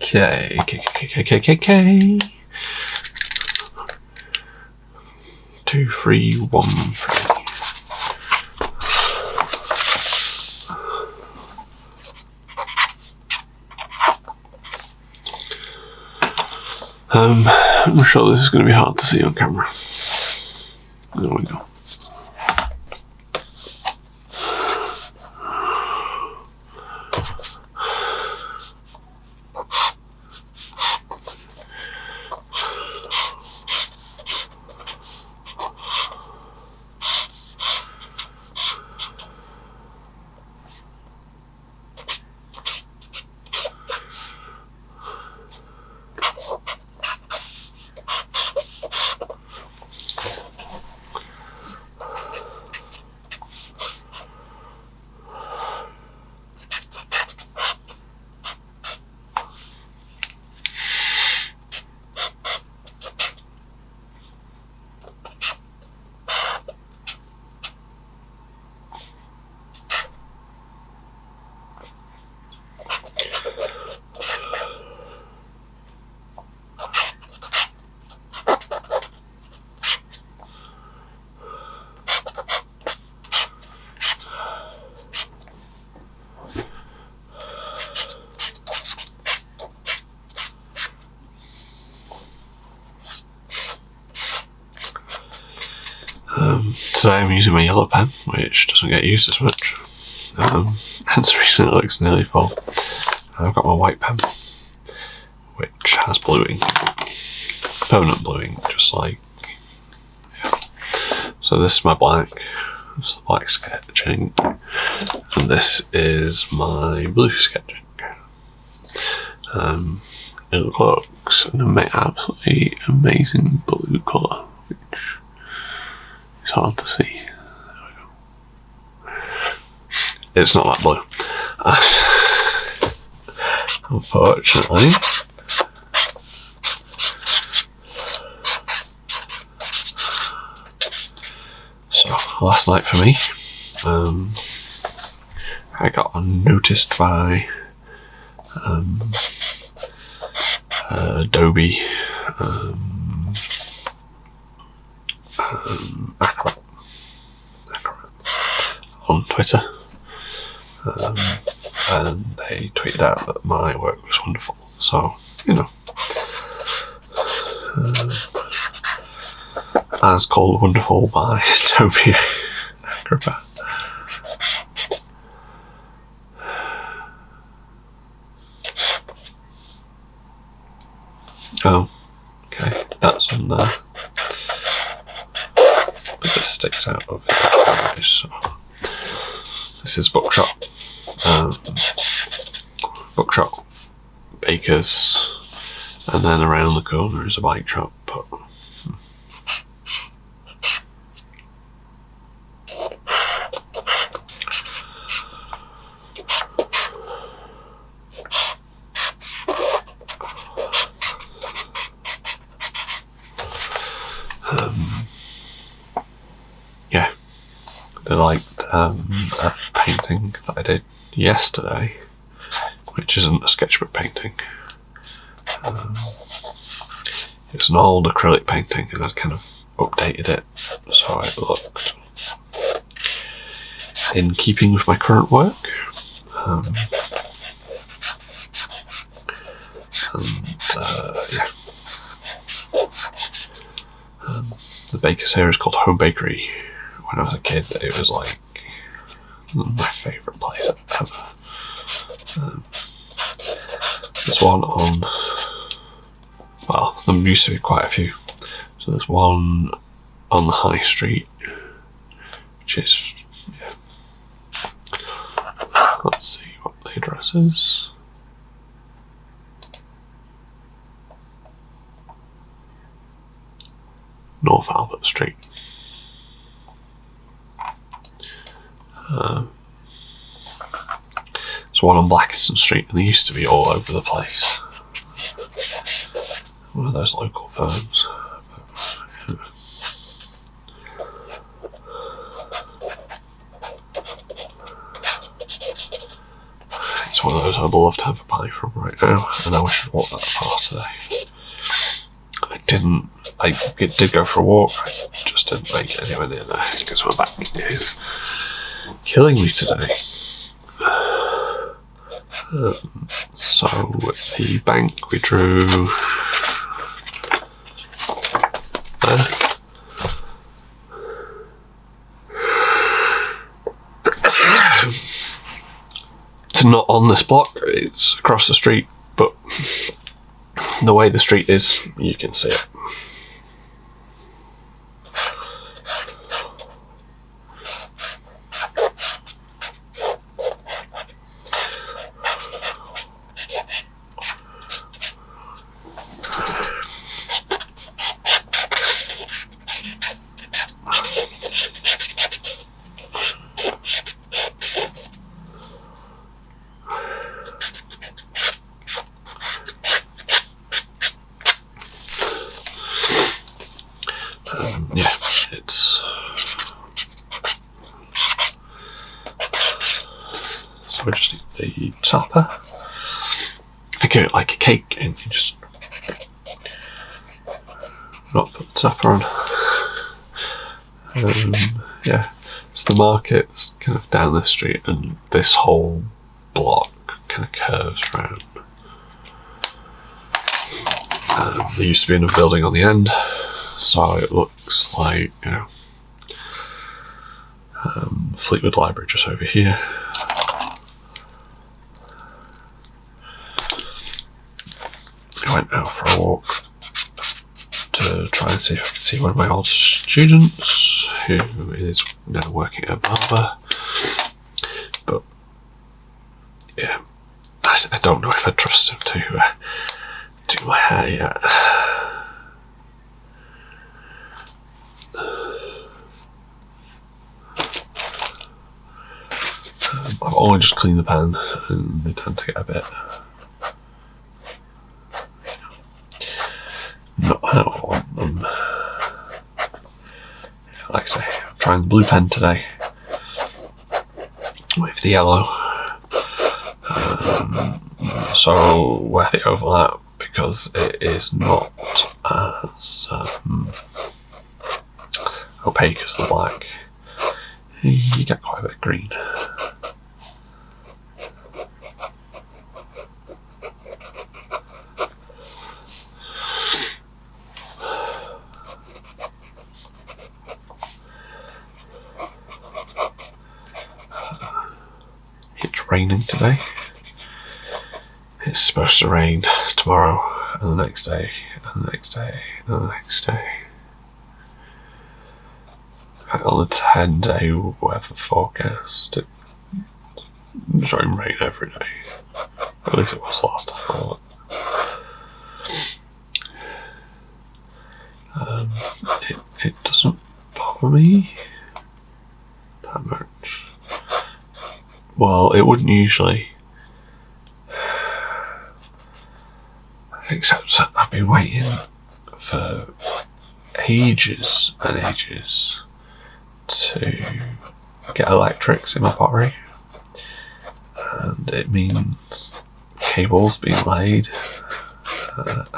Okay, K. 2, 3, 1, 3. I'm sure this is going to be hard to see on camera. There we go. Today I'm using my yellow pen, which doesn't get used as much, hence the reason it looks nearly full. I've got my white pen, which has bluing, permanent bluing, just like, yeah. So this is my black, this is the black sketching, and this is my blue sketching. It looks an absolutely amazing blue colour, which is hard to see. There we go. It's not that blue, unfortunately. So last night for me, I got noticed by Adobe Acrylic on Twitter, and they tweeted out that my work was wonderful. So, you know, as called wonderful by Adobe Acrobat. Oh, okay, that's on there. But this sticks out of it. So this is bookshop, bakers, and then around the corner is a bike shop. But yeah, they liked a painting that I did yesterday, which isn't a sketchbook painting. It's an old acrylic painting, and I'd kind of updated it so it looked in keeping with my current work. Yeah. The baker's here is called Home Bakery. When I was a kid, it was like my favourite place ever. There's one on, well, there used to be quite a few. So there's one on the High Street, which is, yeah. Let's see what the address is. North Albert Street. There's one on Blackiston Street, and they used to be all over the place. One of those local firms. It's one of those I'd love to have a pie from right now, and I wish I'd walked that far today. I didn't. I did go for a walk, I just didn't make it anywhere near there because my back is killing me today. So the bank we drew there. It's not on this block, it's across the street, but the way the street is, you can see it. Yeah, it's so we just need the topper. Think of it like a cake, and you just not put the topper on. Yeah, it's the market's kind of down the street, and this whole block kind of curves around. There used to be another building on the end, so it looks like, you know, Fleetwood Library just over here. I went out for a walk to try and see if I could see one of my old students who is now working at a barber. But yeah, I don't know if I trust him to do my hair yet. I've only just cleaned the pan, and they tend to get a bit not how I want them. Like I say, I'm trying the blue pen today with the yellow, so where they overlap, because it is not as opaque as the black, you get quite a bit of green. It's raining today. It's supposed to rain tomorrow, and the next day, and the next day, and the next day. On the 10-day weather forecast, it's showing rain every day. At least it was last time. It doesn't bother me that much. Well, it wouldn't usually, except I've been waiting for ages and ages to get electrics in my pottery, and it means cables being laid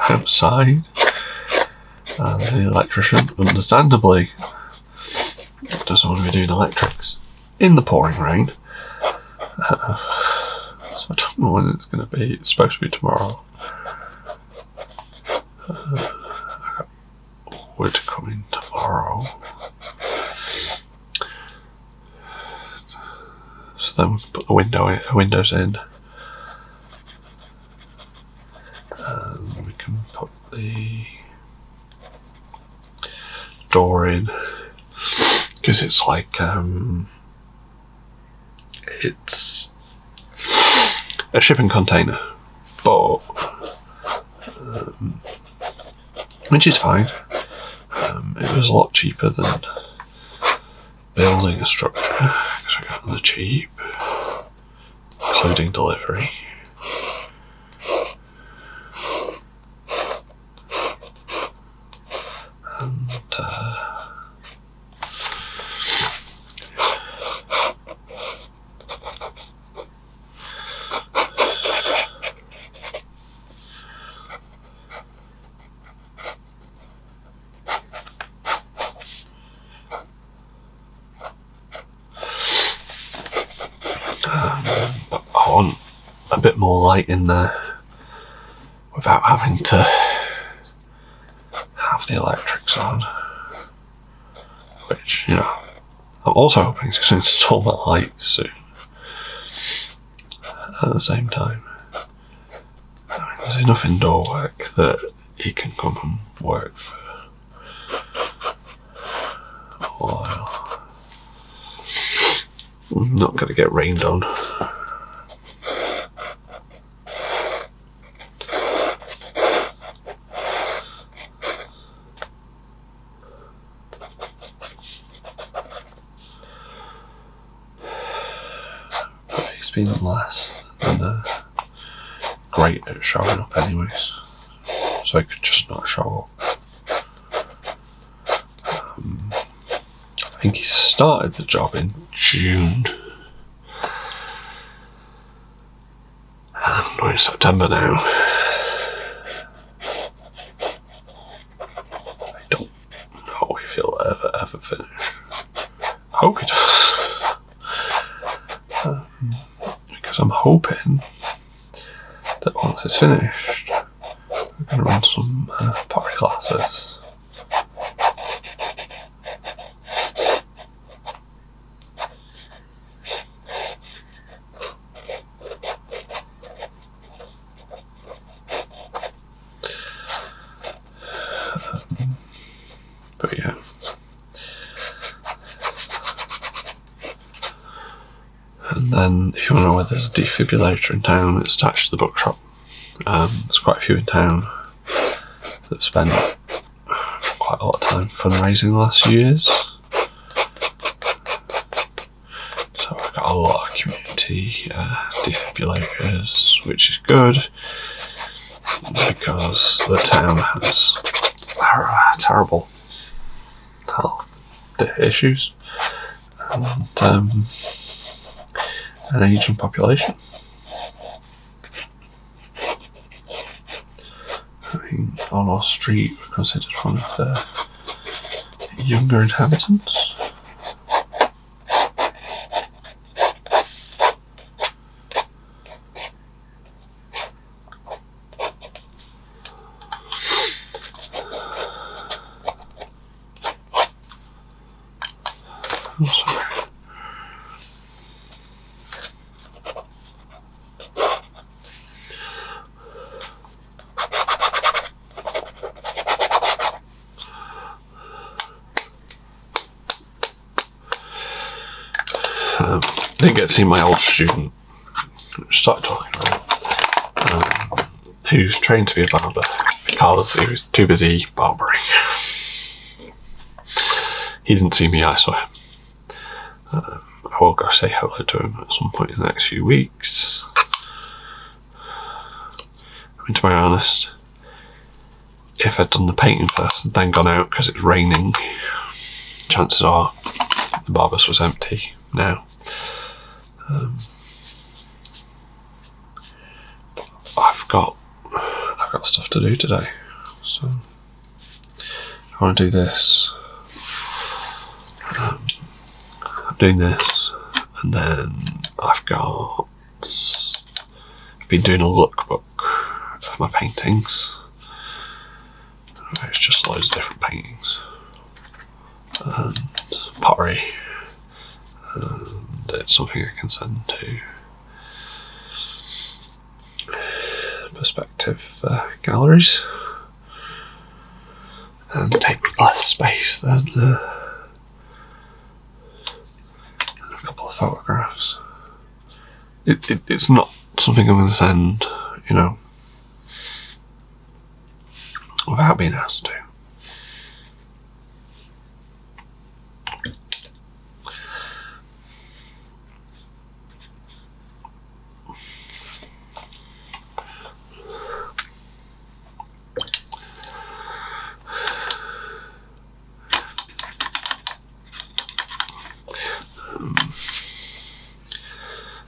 outside, and the electrician, understandably, doesn't want to be doing electrics in the pouring rain. So I don't know when it's going to be. It's supposed to be tomorrow. I got wood coming tomorrow. So then we can put the windows in. And we can put the door in. Because it's like, it's a shipping container, but which is fine. It was a lot cheaper than building a structure, because I got it on the cheap, including delivery. And more light in there without having to have the electrics on. Which, you know, I'm also hoping to install my lights soon at the same time. I mean, there's enough indoor work that he can come and work for a while. I'm not going to get rained on. But he's been less than great at showing up anyways, so he could just not show up. I think he started the job in June, and we're in September now. I don't know if he'll ever finish. I hope he does, because I'm hoping that once it's finished, we're going to run some pottery classes. But yeah. And then, if you want to know where there's a defibrillator in town, it's attached to the bookshop. There's quite a few in town that have spent quite a lot of time fundraising the last few years. So we've got a lot of community defibrillators, which is good because the town has terrible health issues and an ageing population. I mean, on our street, we're considered one of the younger inhabitants. Oh, sorry. Didn't get to see my old student, started talking about, who's trained to be a barber because he was too busy barbering. He didn't see me, I swear. I will go say hello to him at some point in the next few weeks. I mean, to be honest, if I'd done the painting first and then gone out because it's raining, chances are the barber's was empty now. I've got stuff to do today, so I want to do this. I'm doing this, and then I've been doing a lookbook of my paintings. It's just loads of different paintings and pottery. And it's something I can send to perspective galleries and take less space than a couple of photographs. It's not something I'm going to send, you know, without being asked to.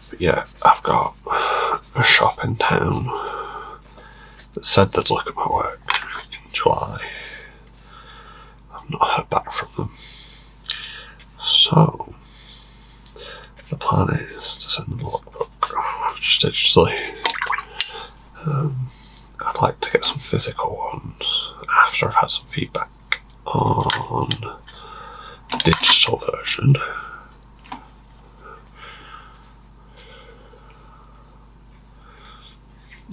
But yeah, I've got a shop in town that said they'd look at my work in July. I've not heard back from them. So the plan is to send them a lookbook, just digitally, physical ones after I've had some feedback on the digital version.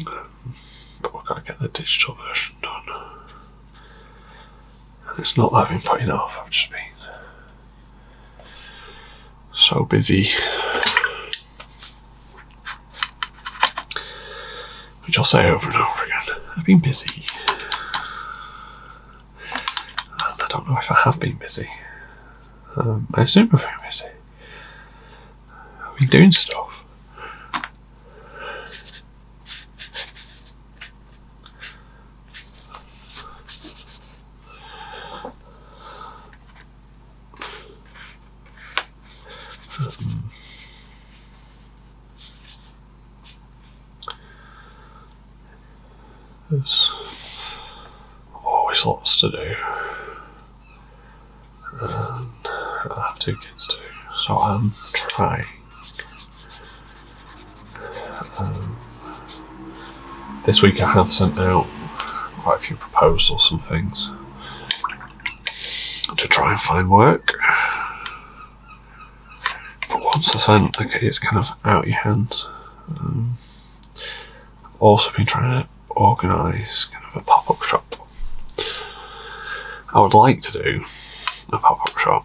But we've got to get the digital version done. And it's not that I've been putting off, I've just been so busy. Which I'll say over and over again. I've been busy. And I don't know if I have been busy. I assume I've been busy. I've been doing stuff. There's always lots to do, and I have 2 kids too, so I'm trying. This week I have sent out quite a few proposals and things to try and find work, but once I sent, it's kind of out of your hands. I've also been trying to organise kind of a pop-up shop. I would like to do a pop-up shop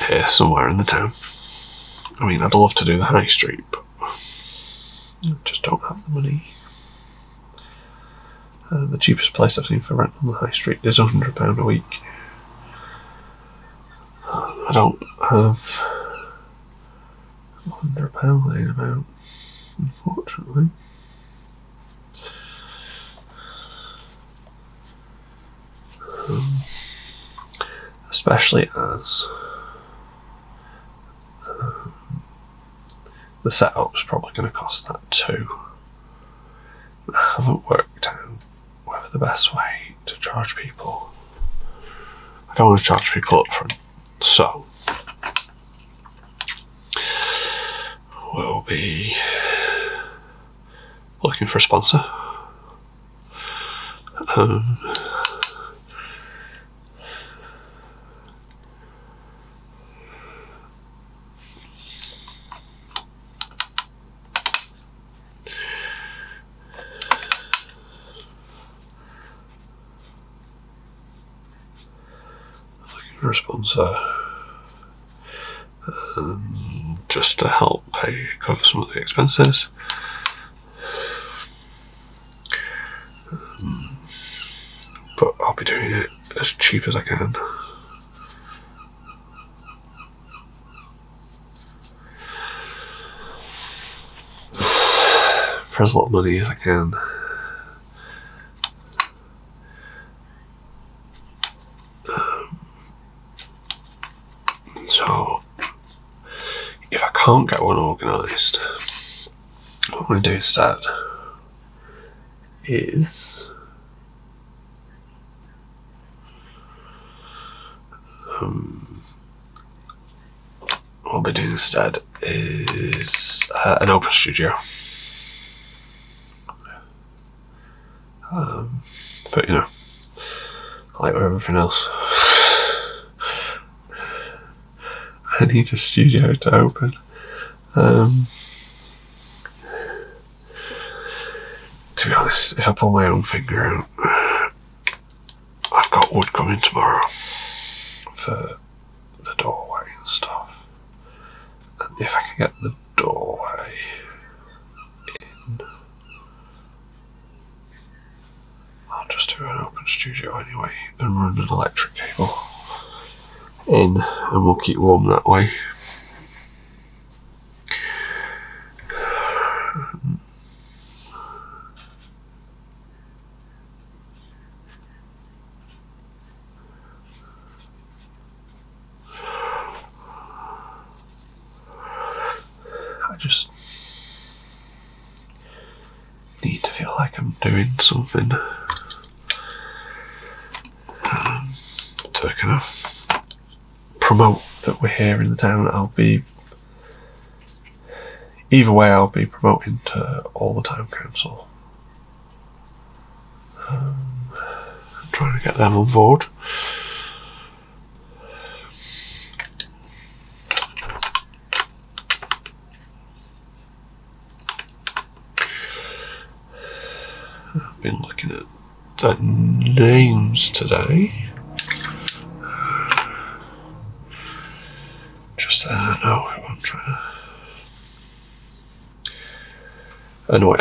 here somewhere in the town. I mean, I'd love to do the high street, but I just don't have the money. The cheapest place I've seen for rent on the high street is £100 a week. I don't have £100 laying about, unfortunately. Especially as the setup's probably going to cost that too. I haven't worked out whether the best way to charge people. I don't want to charge people up front, so we'll be looking for a sponsor. A sponsor just to help cover some of the expenses. But I'll be doing it as cheap as I can. For as little money as I can. So, if I can't get one organised, what I'm going to do instead is what I'll be doing instead is an open studio. But you know, like with everything else, I need a studio to open. To be honest, if I pull my own finger out, I've got wood coming tomorrow for the doorway and stuff. And if I can get the doorway in, I'll just do an open studio anyway and run an electric cable in, and we'll keep warm that way. I just need to feel like I'm doing something to kind of promote that we're here in the town. Either way, I'll be promoting to all the town council. get them on board. I've been looking at the names today. Just so I know what I'm trying to...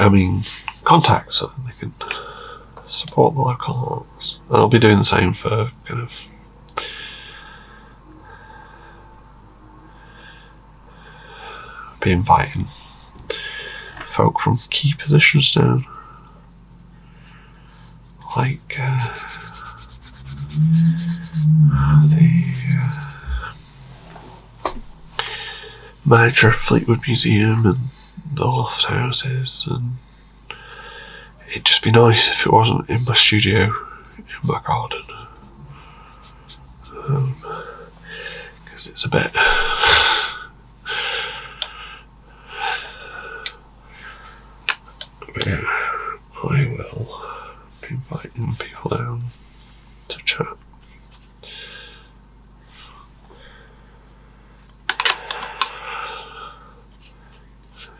I mean contacts, so that they can support the local arts. And I'll be doing the same for kind of be inviting folk from key positions down, like the manager of Fleetwood Museum and the loft houses, and it'd just be nice if it wasn't in my studio, in my garden, because it's a bit yeah, I will be inviting people down to chat.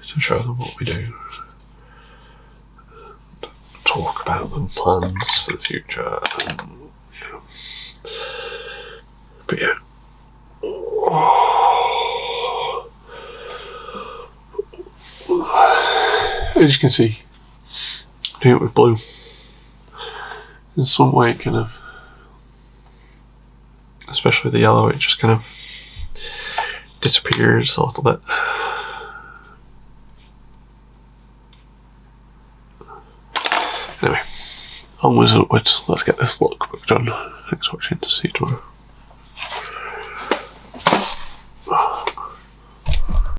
To show them what we do. And talk about them, plans for the future. And, yeah. But yeah. As you can see, doing it with blue. In some way, it kind of, especially the yellow, it just kind of disappears a little bit. Anyway, onwards and upwards. Let's get this lookbook done. Thanks for watching. See you tomorrow.